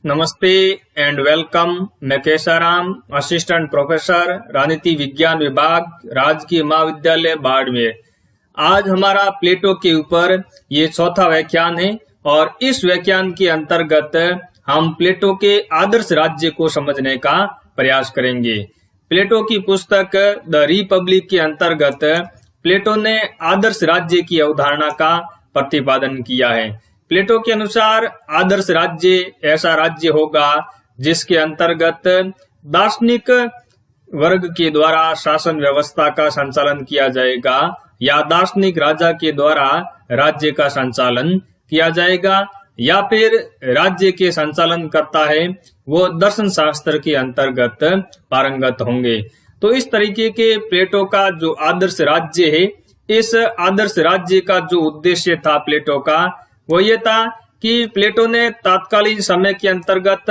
नमस्ते and welcome. मैं Kesaram, assistant professor, राजनीति विज्ञान विभाग, राजकीय महाविद्यालय बाड़मेर। आज हमारा प्लेटो के ऊपर ये चौथा व्याख्यान है और इस व्याख्यान के अंतर्गत हम प्लेटो के आदर्श राज्य को समझने का प्रयास करेंगे। प्लेटो की पुस्तक द रिपब्लिक के अंतर्गत प्लेटो ने आदर्श राज्य की अवधारणा का प्रतिपादन किया है। प्लेटो के अनुसार आदर्श राज्य ऐसा राज्य होगा जिसके अंतर्गत दार्शनिक वर्ग के द्वारा शासन व्यवस्था का संचालन किया जाएगा या दार्शनिक राजा के द्वारा राज्य का संचालन किया जाएगा, या फिर राज्य के संचालन करता है वो दर्शन शास्त्र के अंतर्गत पारंगत होंगे। तो इस तरीके के प्लेटो का जो आदर्श राज्य है, इस आदर्श राज्य का जो उद्देश्य था प्लेटो का, वो ये था कि प्लेटो ने तात्कालीन समय के अंतर्गत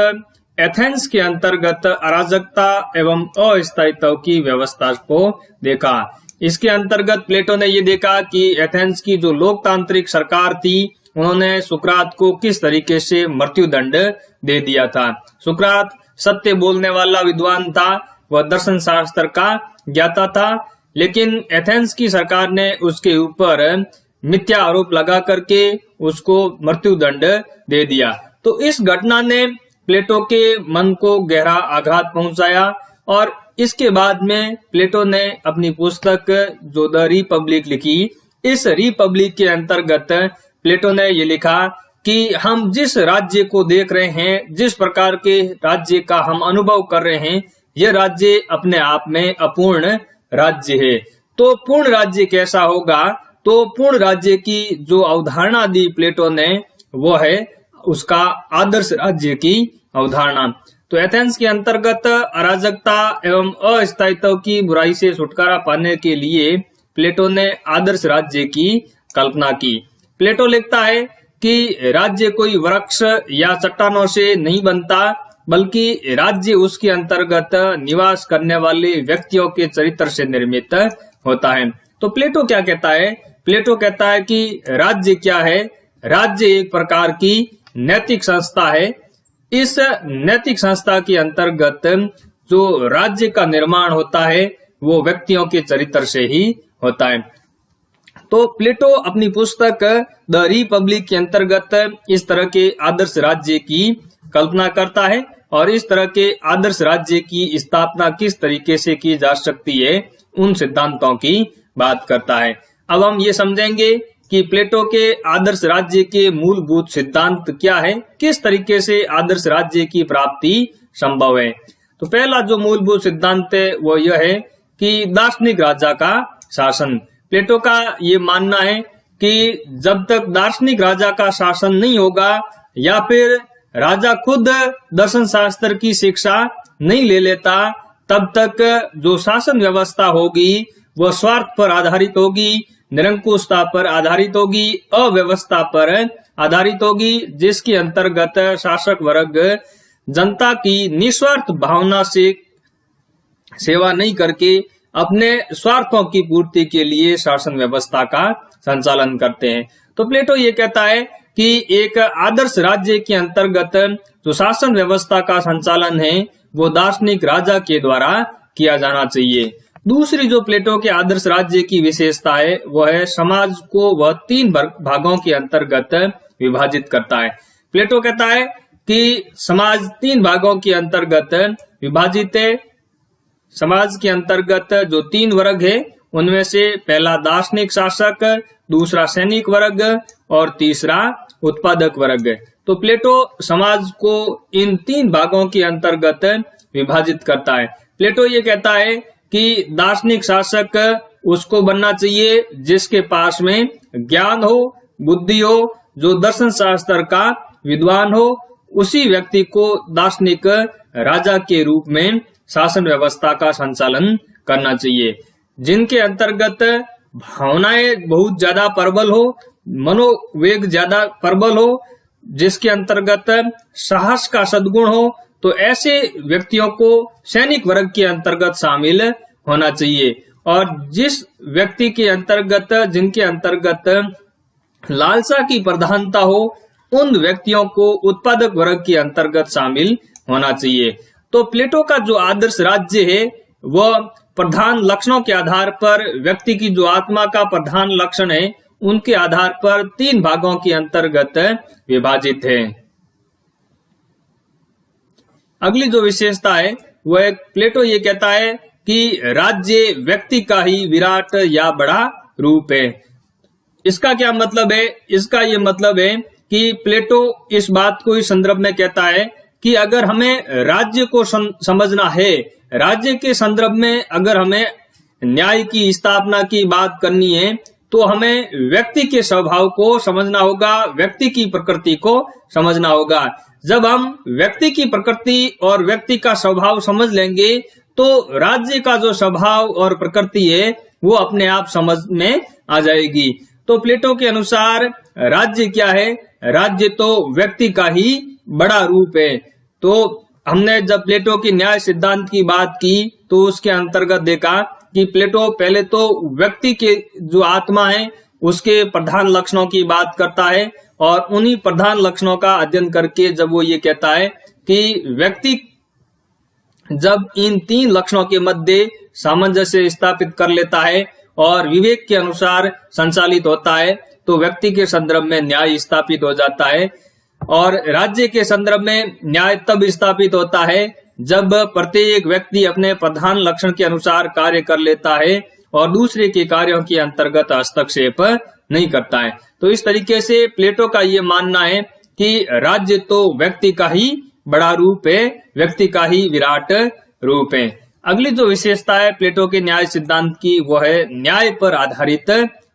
एथेंस के अंतर्गत अराजकता एवं अस्थायित्व की व्यवस्था को देखा। इसके अंतर्गत प्लेटो ने ये देखा कि एथेंस की जो लोकतांत्रिक सरकार थी, उन्होंने सुकरात को किस तरीके से मृत्युदंड दे दिया था। सुकरात सत्य बोलने वाला विद्वान था, वह दर्शन शास्त्र का ज्ञाता था, लेकिन एथेंस की सरकार ने उसके ऊपर मिथ्या आरोप लगा करके उसको मृत्युदंड दे दिया। तो इस घटना ने प्लेटो के मन को गहरा आघात पहुंचाया और इसके बाद में प्लेटो ने अपनी पुस्तक जो द रिपब्लिक लिखी। इस रिपब्लिक के अंतर्गत प्लेटो ने ये लिखा कि हम जिस राज्य को देख रहे हैं, जिस प्रकार के राज्य का हम अनुभव कर रहे हैं, यह राज्य अपने आप में अपूर्ण राज्य है। तो पूर्ण राज्य कैसा होगा? तो पूर्ण राज्य की जो अवधारणा दी प्लेटो ने, वो है उसका आदर्श राज्य की अवधारणा। तो एथेंस के अंतर्गत अराजकता एवं अस्थायित्व की बुराई से छुटकारा पाने के लिए प्लेटो ने आदर्श राज्य की कल्पना की। प्लेटो लिखता है कि राज्य कोई वृक्ष या चट्टानों से नहीं बनता, बल्कि राज्य उसके अंतर्गत निवास करने वाले व्यक्तियों के चरित्र से निर्मित होता है। तो प्लेटो क्या कहता है? प्लेटो कहता है कि राज्य क्या है? राज्य एक प्रकार की नैतिक संस्था है। इस नैतिक संस्था के अंतर्गत जो राज्य का निर्माण होता है वो व्यक्तियों के चरित्र से ही होता है। तो प्लेटो अपनी पुस्तक द रिपब्लिक के अंतर्गत इस तरह के आदर्श राज्य की कल्पना करता है और इस तरह के आदर्श राज्य की स्थापना किस तरीके से की जा सकती है, उन सिद्धांतों की बात करता है। अब हम ये समझेंगे कि प्लेटो के आदर्श राज्य के मूलभूत सिद्धांत क्या है, किस तरीके से आदर्श राज्य की प्राप्ति संभव है। तो पहला जो मूलभूत सिद्धांत है वो यह है कि दार्शनिक राजा का शासन। प्लेटो का ये मानना है कि जब तक दार्शनिक राजा का शासन नहीं होगा या फिर राजा खुद दर्शन शास्त्र की शिक्षा नहीं ले लेता, तब तक जो शासन व्यवस्था होगी वह स्वार्थ पर आधारित होगी, निरंकुशता पर आधारित होगी, अव्यवस्था पर आधारित होगी, जिसके अंतर्गत शासक वर्ग जनता की निस्वार्थ भावना से सेवा नहीं करके अपने स्वार्थों की पूर्ति के लिए शासन व्यवस्था का संचालन करते हैं। तो प्लेटो ये कहता है कि एक आदर्श राज्य के अंतर्गत जो शासन व्यवस्था का संचालन है वो दार्शनिक राजा के द्वारा किया जाना चाहिए। दूसरी जो प्लेटो के आदर्श राज्य की विशेषता है वो है समाज को वह 3 भागों के अंतर्गत विभाजित करता है। प्लेटो कहता है कि समाज 3 भागों के अंतर्गत विभाजित है। समाज के अंतर्गत जो 3 वर्ग है उनमें से पहला दार्शनिक शासक, दूसरा सैनिक वर्ग और तीसरा उत्पादक वर्ग। तो प्लेटो समाज को इन 3 भागों के अंतर्गत विभाजित करता है। प्लेटो ये कहता है कि दार्शनिक शासक उसको बनना चाहिए जिसके पास में ज्ञान हो, बुद्धि हो, जो दर्शन शास्त्र का विद्वान हो, उसी व्यक्ति को दार्शनिक राजा के रूप में शासन व्यवस्था का संचालन करना चाहिए। जिनके अंतर्गत भावनाएं बहुत ज्यादा प्रबल हो, मनोवेग ज्यादा प्रबल हो, जिसके अंतर्गत साहस का सद्गुण हो, तो ऐसे व्यक्तियों को सैनिक वर्ग के अंतर्गत शामिल होना चाहिए। और जिस व्यक्ति के अंतर्गत, जिनके अंतर्गत लालसा की प्रधानता हो उन व्यक्तियों को उत्पादक वर्ग के अंतर्गत शामिल होना चाहिए। तो प्लेटो का जो आदर्श राज्य है वह प्रधान लक्षणों के आधार पर व्यक्ति की जो आत्मा का प्रधान लक्षण है उनके आधार पर 3 भागों के अंतर्गत विभाजित है। अगली जो विशेषता है वह प्लेटो ये कहता है कि राज्य व्यक्ति का ही विराट या बड़ा रूप है। इसका क्या मतलब है? इसका ये मतलब है कि प्लेटो इस बात को इस संदर्भ में कहता है कि अगर हमें राज्य को समझना है, राज्य के संदर्भ में अगर हमें न्याय की स्थापना की बात करनी है तो हमें व्यक्ति के स्वभाव को समझना होगा, व्यक्ति की प्रकृति को समझना होगा। जब हम व्यक्ति की प्रकृति और व्यक्ति का स्वभाव समझ लेंगे तो राज्य का जो स्वभाव और प्रकृति है वो अपने आप समझ में आ जाएगी। तो प्लेटो के अनुसार राज्य क्या है? राज्य तो व्यक्ति का ही बड़ा रूप है। तो हमने जब प्लेटो की न्याय सिद्धांत की बात की तो उसके अंतर्गत देखा कि प्लेटो पहले तो व्यक्ति के जो आत्मा है उसके प्रधान लक्षणों की बात करता है और उन्हीं प्रधान लक्षणों का अध्ययन करके जब वो ये कहता है कि व्यक्ति जब इन 3 लक्षणों के मध्य सामंजस्य स्थापित कर लेता है और विवेक के अनुसार संचालित होता है तो व्यक्ति के संदर्भ में न्याय स्थापित हो जाता है। और राज्य के संदर्भ में न्याय तब स्थापित होता है जब प्रत्येक व्यक्ति अपने प्रधान लक्षण के अनुसार कार्य कर लेता है और दूसरे के कार्यों के अंतर्गत हस्तक्षेप नहीं करता है। तो इस तरीके से प्लेटो का ये मानना है कि राज्य तो व्यक्ति का ही बड़ा रूप है, व्यक्ति का ही विराट रूप है। अगली जो विशेषता है प्लेटो के न्याय सिद्धांत की वो है न्याय पर आधारित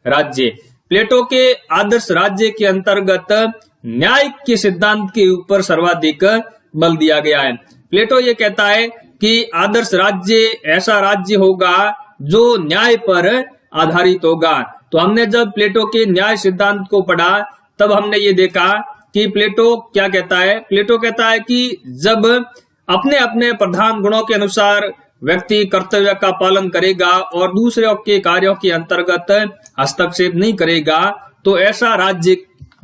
राज्य। प्लेटो के आदर्श राज्य के अंतर्गत न्याय के सिद्धांत के ऊपर सर्वाधिक बल दिया गया है। प्लेटो ये कहता है कि आदर्श राज्य ऐसा राज्य होगा जो न्याय पर आधारित होगा। तो हमने जब प्लेटो के न्याय सिद्धांत को पढ़ा तब हमने ये देखा कि प्लेटो क्या कहता है। प्लेटो कहता है कि जब अपने अपने प्रधान गुणों के अनुसार व्यक्ति कर्तव्य का पालन करेगा और दूसरों के कार्यों के अंतर्गत हस्तक्षेप नहीं करेगा तो ऐसा राज्य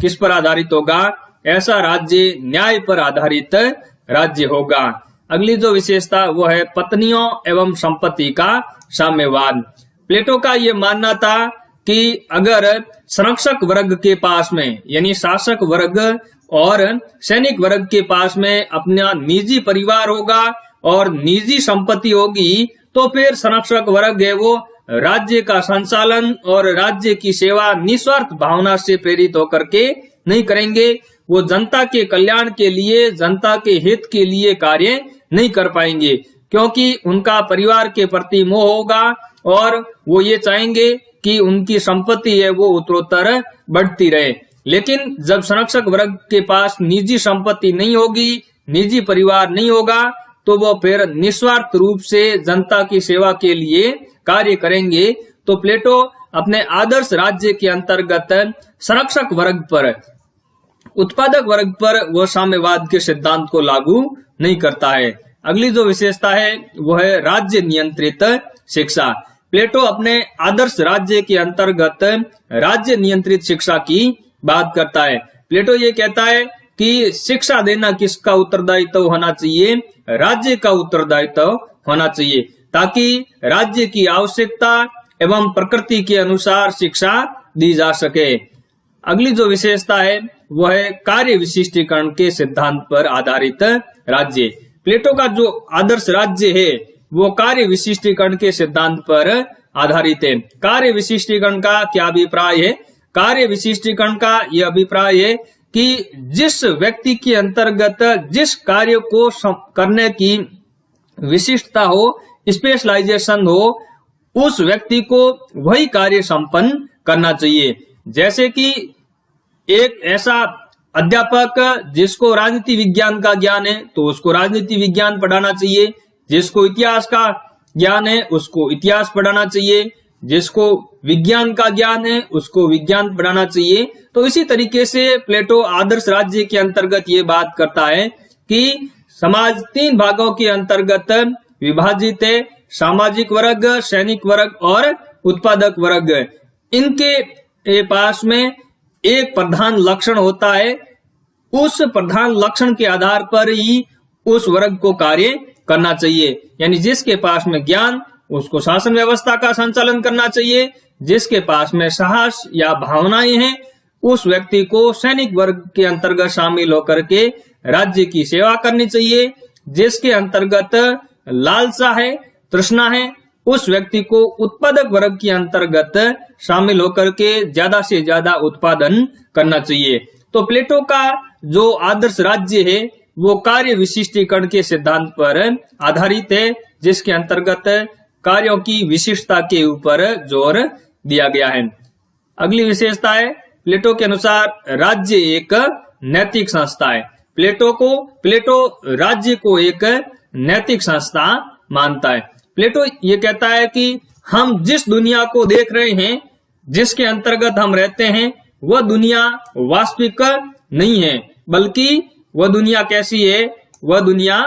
किस पर आधारित होगा? ऐसा राज्य न्याय पर आधारित राज्य होगा। अगली जो विशेषता वो है पत्नियों एवं संपत्ति का साम्यवाद। प्लेटो का ये मानना था कि अगर संरक्षक वर्ग के पास में यानी शासक वर्ग और सैनिक वर्ग के पास में अपना निजी परिवार होगा और निजी संपत्ति होगी तो फिर संरक्षक वर्ग है वो राज्य का संचालन और राज्य की सेवा निस्वार्थ भावना से प्रेरित होकर के नहीं करेंगे। वो जनता के कल्याण के लिए, जनता के हित के लिए कार्य नहीं कर पाएंगे क्योंकि उनका परिवार के प्रति मोह होगा और वो ये चाहेंगे कि उनकी संपत्ति है वो उत्तरोत्तर बढ़ती रहे। लेकिन जब संरक्षक वर्ग के पास निजी संपत्ति नहीं होगी, निजी परिवार नहीं होगा तो वो फिर निस्वार्थ रूप से जनता की सेवा के लिए कार्य करेंगे। तो प्लेटो अपने आदर्श राज्य के अंतर्गत संरक्षक वर्ग पर, उत्पादक वर्ग पर वो साम्यवाद के सिद्धांत को लागू नहीं करता है। अगली जो विशेषता है वो है राज्य नियंत्रित शिक्षा। प्लेटो अपने आदर्श राज्य के अंतर्गत राज्य नियंत्रित शिक्षा की बात करता है। प्लेटो ये कहता है कि शिक्षा देना किसका उत्तरदायित्व होना चाहिए? राज्य का उत्तरदायित्व होना चाहिए ताकि राज्य की आवश्यकता एवं प्रकृति के अनुसार शिक्षा दी जा सके। अगली जो विशेषता है वह है कार्य विशिष्टीकरण के सिद्धांत पर आधारित राज्य। प्लेटो का जो आदर्श राज्य है वो कार्य विशिष्टीकरण के सिद्धांत पर आधारित है। कार्य विशिष्टीकरण का क्या अभिप्राय है? कार्य विशिष्टीकरण का यह अभिप्राय है कि जिस व्यक्ति के अंतर्गत जिस कार्य को करने की विशिष्टता हो, स्पेशलाइजेशन हो, उस व्यक्ति को वही कार्य संपन्न करना चाहिए। जैसे कि एक ऐसा अध्यापक जिसको राजनीति विज्ञान का ज्ञान है तो उसको राजनीति विज्ञान पढ़ाना चाहिए, जिसको इतिहास का ज्ञान है उसको इतिहास पढ़ाना चाहिए, जिसको विज्ञान का ज्ञान है उसको विज्ञान पढ़ाना चाहिए। तो इसी तरीके से प्लेटो आदर्श राज्य के अंतर्गत ये बात करता है कि समाज 3 भागों के अंतर्गत विभाजित है, सामाजिक वर्ग, सैनिक वर्ग और उत्पादक वर्ग। इनके पास में एक प्रधान लक्षण होता है उस प्रधान लक्षण के आधार पर ही उस वर्ग को कार्य करना चाहिए। यानी जिसके पास में ज्ञान, उसको शासन व्यवस्था का संचालन करना चाहिए। जिसके पास में साहस या भावनाएं हैं, उस व्यक्ति को सैनिक वर्ग के अंतर्गत शामिल होकर के राज्य की सेवा करनी चाहिए। जिसके अंतर्गत लालसा है, तृष्णा है, उस व्यक्ति को उत्पादक वर्ग के अंतर्गत शामिल होकर के ज्यादा से ज्यादा उत्पादन करना चाहिए। तो प्लेटो का जो आदर्श राज्य है वो कार्य विशिष्टीकरण के सिद्धांत पर आधारित है, जिसके अंतर्गत कार्यों की विशिष्टता के ऊपर जोर दिया गया है। अगली विशेषता है, प्लेटो के अनुसार राज्य एक नैतिक संस्था है। प्लेटो राज्य को एक नैतिक संस्था मानता है। प्लेटो ये कहता है कि हम जिस दुनिया को देख रहे हैं, जिसके अंतर्गत हम रहते हैं, वह दुनिया वास्तविक नहीं है, बल्कि वह दुनिया कैसी है, वह दुनिया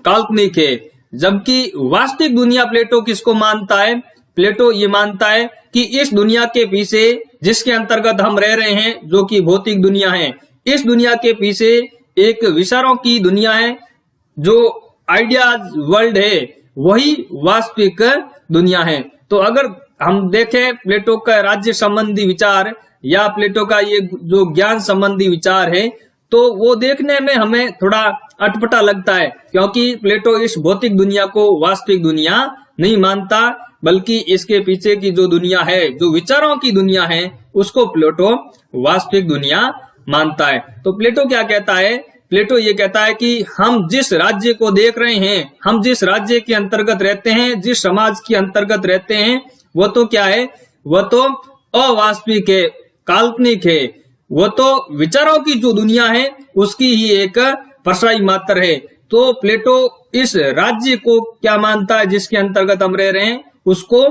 काल्पनिक है। जबकि वास्तविक दुनिया प्लेटो किसको मानता है? प्लेटो ये मानता है कि इस दुनिया के पीछे, जिसके अंतर्गत हम रह रहे हैं, जो कि भौतिक दुनिया है, इस दुनिया के पीछे एक विचारों की दुनिया है, जो आइडियाज वर्ल्ड है, वही वास्तविक दुनिया है। तो अगर हम देखें प्लेटो का राज्य संबंधी विचार या प्लेटो का ये जो ज्ञान संबंधी विचार है, तो वो देखने में हमें थोड़ा अटपटा लगता है, क्योंकि प्लेटो इस भौतिक दुनिया को वास्तविक दुनिया नहीं मानता, बल्कि इसके पीछे की जो दुनिया है, जो विचारों की दुनिया है, उसको प्लेटो वास्तविक दुनिया मानता है। तो प्लेटो क्या कहता है? प्लेटो ये कहता है कि हम जिस राज्य को देख रहे हैं, हम जिस राज्य के अंतर्गत रहते हैं, जिस समाज के अंतर्गत रहते हैं, वो तो क्या है? वह तो अवास्तविक है, काल्पनिक है। वो तो विचारों की जो दुनिया है उसकी ही एक परछाई मात्र है। तो प्लेटो इस राज्य को क्या मानता है, जिसके अंतर्गत हम रह रहे हैं, उसको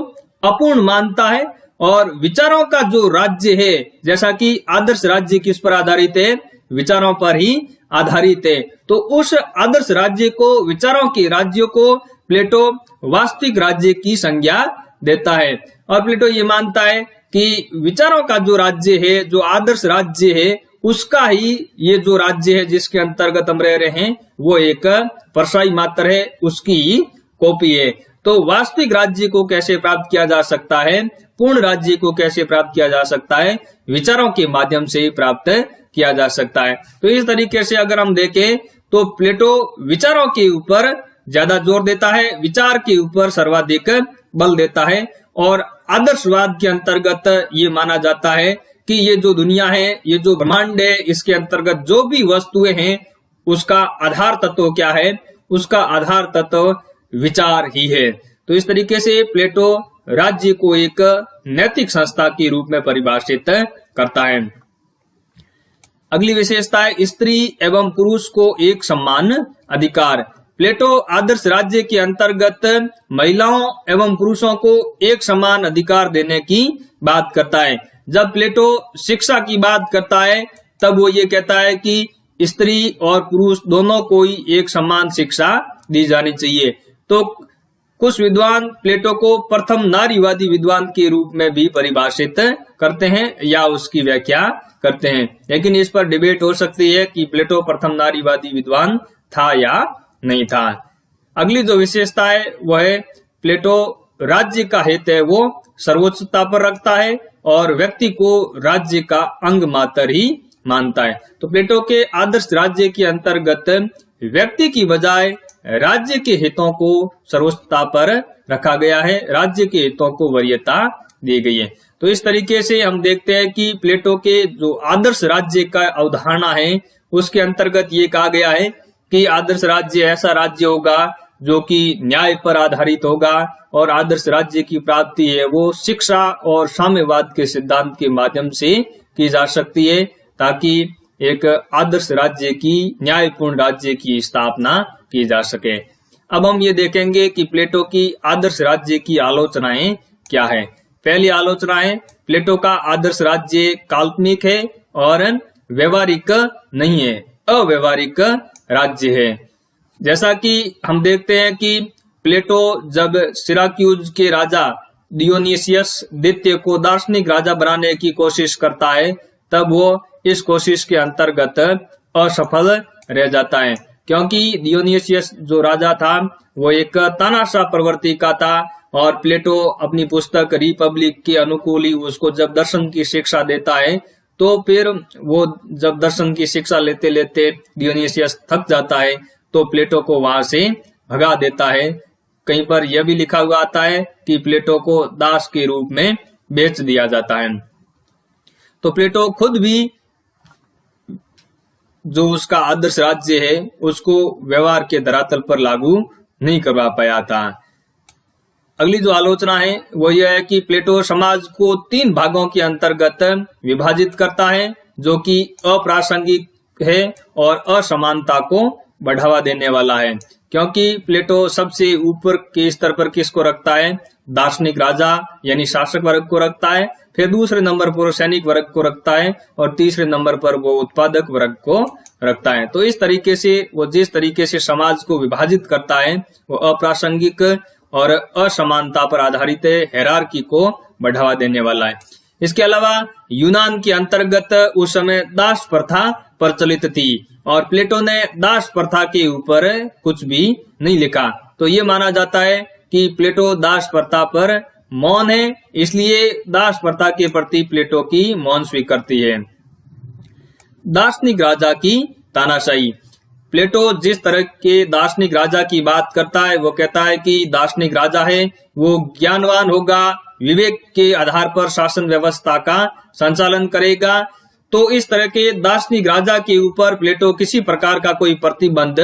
अपूर्ण मानता है। और विचारों का जो राज्य है, जैसा कि आदर्श राज्य किस पर आधारित है? विचारों पर ही आधारित है। तो उस आदर्श राज्य को, विचारों के राज्य को प्लेटो वास्तविक राज्य की संज्ञा देता है। और प्लेटो ये मानता है कि विचारों का जो राज्य है, जो आदर्श राज्य है, उसका ही ये जो राज्य है जिसके अंतर्गत हम रह रहे हैं, वो एक परछाई मात्र है, उसकी ही कॉपी है। तो वास्तविक राज्य को कैसे प्राप्त किया जा सकता है, पूर्ण राज्य को कैसे प्राप्त किया जा सकता है? विचारों के माध्यम से ही प्राप्त किया जा सकता है। तो इस तरीके से अगर हम देखें तो प्लेटो विचारों के ऊपर ज्यादा जोर देता है, विचार के ऊपर सर्वाधिक बल देता है। और आदर्शवाद के अंतर्गत ये माना जाता है कि ये जो दुनिया है, ये जो ब्रह्मांड है, इसके अंतर्गत जो भी वस्तुएं हैं, उसका आधार तत्व क्या है? उसका आधार तत्व विचार ही है। तो इस तरीके से प्लेटो राज्य को एक नैतिक संस्था के रूप में परिभाषित करता है। अगली विशेषता है स्त्री एवं पुरुष को एक समान अधिकार। प्लेटो आदर्श राज्य के अंतर्गत महिलाओं एवं पुरुषों को एक समान अधिकार देने की बात करता है। जब प्लेटो शिक्षा की बात करता है, तब वो ये कहता है कि स्त्री और पुरुष दोनों को ही एक समान शिक्षा दी जानी चाहिए। तो कुछ विद्वान प्लेटो को प्रथम नारीवादी विद्वान के रूप में भी परिभाषित करते हैं या उसकी व्याख्या करते हैं, लेकिन इस पर डिबेट हो सकती है कि प्लेटो प्रथम नारीवादी विद्वान था या नहीं था। अगली जो विशेषता है वह है प्लेटो राज्य का हित है वो सर्वोच्चता पर रखता है और व्यक्ति को राज्य का अंग मात्र ही मानता है। तो प्लेटो के आदर्श राज्य के अंतर्गत व्यक्ति की बजाय राज्य के हितों को सर्वोच्चता पर रखा गया है, राज्य के हितों को वरीयता दी गई है। तो इस तरीके से हम देखते हैं कि प्लेटो के जो आदर्श राज्य का अवधारणा है, उसके अंतर्गत ये कहा गया है कि आदर्श राज्य ऐसा राज्य होगा जो कि न्याय पर आधारित होगा, और आदर्श राज्य की प्राप्ति है वो शिक्षा और साम्यवाद के सिद्धांत के माध्यम से की जा सकती है, ताकि एक आदर्श राज्य की, न्यायपूर्ण राज्य की स्थापना की जा सके। अब हम ये देखेंगे कि प्लेटो की आदर्श राज्य की आलोचनाएं क्या है। पहली आलोचना है, प्लेटो का आदर्श राज्य काल्पनिक है और व्यवहारिक नहीं है, अव्यवहारिक राज्य है। जैसा कि हम देखते हैं कि प्लेटो जब सिराक्यूज के राजा डियोनिसियस द्वितीय को दार्शनिक राजा बनाने की कोशिश करता है, तब वो इस कोशिश के अंतर्गत असफल रह जाता है, क्योंकि डियोनिसियस जो राजा था वो एक तानाशाह प्रवृत्ति का था और प्लेटो अपनी पुस्तक रिपब्लिक के अनुकूल ही उसको जब दर्शन की शिक्षा देता है तो फिर वो जब दर्शन की शिक्षा लेते लेते डियोनिसियस थक जाता है तो प्लेटो को वहां से भगा देता है। कहीं पर यह भी लिखा हुआ आता है कि प्लेटो को दास के रूप में बेच दिया जाता है। तो प्लेटो खुद भी जो उसका आदर्श राज्य है उसको व्यवहार के धरातल पर लागू नहीं करवा पाया था। अगली जो आलोचना है वो यह है कि प्लेटो समाज को 3 भागों के अंतर्गत विभाजित करता है, जो कि अप्रासंगिक है और असमानता को बढ़ावा देने वाला है, क्योंकि प्लेटो सबसे ऊपर के स्तर पर किसको रखता है? दार्शनिक राजा यानी शासक वर्ग को रखता है, फिर दूसरे नंबर पर सैनिक वर्ग को रखता है और तीसरे नंबर पर वो उत्पादक वर्ग को रखता है। तो इस तरीके से वो जिस तरीके से समाज को विभाजित करता है वो अप्रासंगिक और असमानता पर आधारित हायरार्की को बढ़ावा देने वाला है। इसके अलावा यूनान के अंतर्गत उस समय दास प्रथा प्रचलित थी और प्लेटो ने दास प्रथा के ऊपर कुछ भी नहीं लिखा। तो ये माना जाता है कि प्लेटो दास प्रथा पर मौन है, इसलिए दास प्रथा के प्रति प्लेटो की मौन स्वीकृति है। दार्शनिक राजा की तानाशाही। प्लेटो जिस तरह के दार्शनिक राजा की बात करता है वो कहता है कि दार्शनिक राजा है वो ज्ञानवान होगा, विवेक के आधार पर शासन व्यवस्था का संचालन करेगा। तो इस तरह के दार्शनिक राजा के ऊपर प्लेटो किसी प्रकार का कोई प्रतिबंध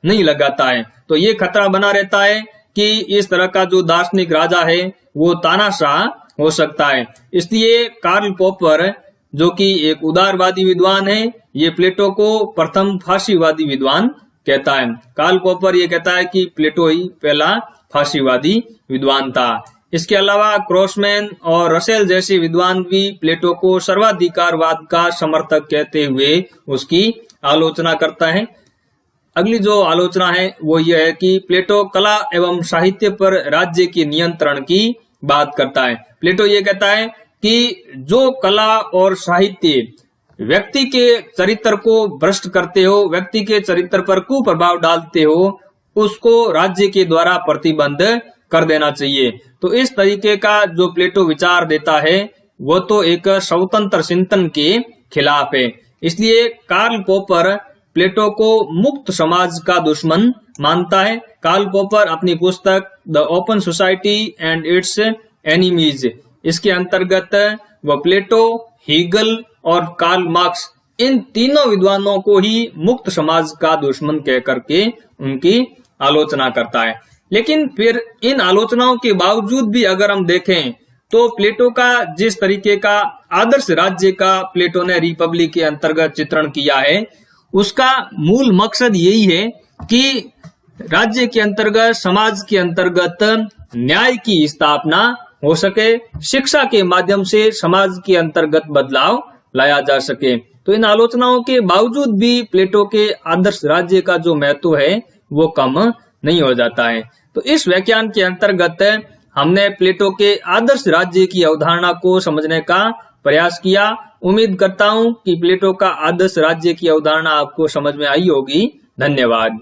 नहीं लगाता है। तो ये खतरा बना रहता है कि इस तरह का जो दार्शनिक राजा है वो तानाशाह हो सकता है। इसलिए कार्ल पॉपर जो कि एक उदारवादी विद्वान है, ये प्लेटो को प्रथम फांसीवादी विद्वान कहता है। कार्ल पॉपर ये कहता है कि प्लेटो ही पहला फांसीवादी विद्वान था। इसके अलावा क्रॉसमैन और रसेल जैसे विद्वान भी प्लेटो को सर्वाधिकारवाद का समर्थक कहते हुए उसकी आलोचना करता है। अगली जो आलोचना है वो यह है कि प्लेटो कला एवं साहित्य पर राज्य के नियंत्रण की बात करता है। प्लेटो ये कहता है कि जो कला और साहित्य व्यक्ति के चरित्र को भ्रष्ट करते हो, व्यक्ति के चरित्र पर कुप्रभाव डालते हो, उसको राज्य के द्वारा प्रतिबंध कर देना चाहिए। तो इस तरीके का जो प्लेटो विचार देता है वो तो एक स्वतंत्र चिंतन के खिलाफ है। इसलिए कार्ल पॉपर प्लेटो को मुक्त समाज का दुश्मन मानता है। कार्ल पॉपर अपनी पुस्तक the open society and it's enemies, इसके अंतर्गत वह प्लेटो, हीगल और कार्ल मार्क्स इन तीनों विद्वानों को ही मुक्त समाज का दुश्मन कह करके उनकी आलोचना करता है। लेकिन फिर इन आलोचनाओं के बावजूद भी अगर हम देखें तो प्लेटो का जिस तरीके का आदर्श राज्य का प्लेटो ने रिपब्लिक के अंतर्गत चित्रण किया है, उसका मूल मकसद यही है कि राज्य के अंतर्गत, समाज के अंतर्गत न्याय की स्थापना हो सके, शिक्षा के माध्यम से समाज के अंतर्गत बदलाव लाया जा सके। तो इन आलोचनाओं के बावजूद भी प्लेटो के आदर्श राज्य का जो महत्व है वो कम नहीं हो जाता है। तो इस व्याख्यान के अंतर्गत हमने प्लेटो के आदर्श राज्य की अवधारणा को समझने का प्रयास किया। उम्मीद करता हूं कि प्लेटो का आदर्श राज्य की अवधारणा आपको समझ में आई होगी। धन्यवाद।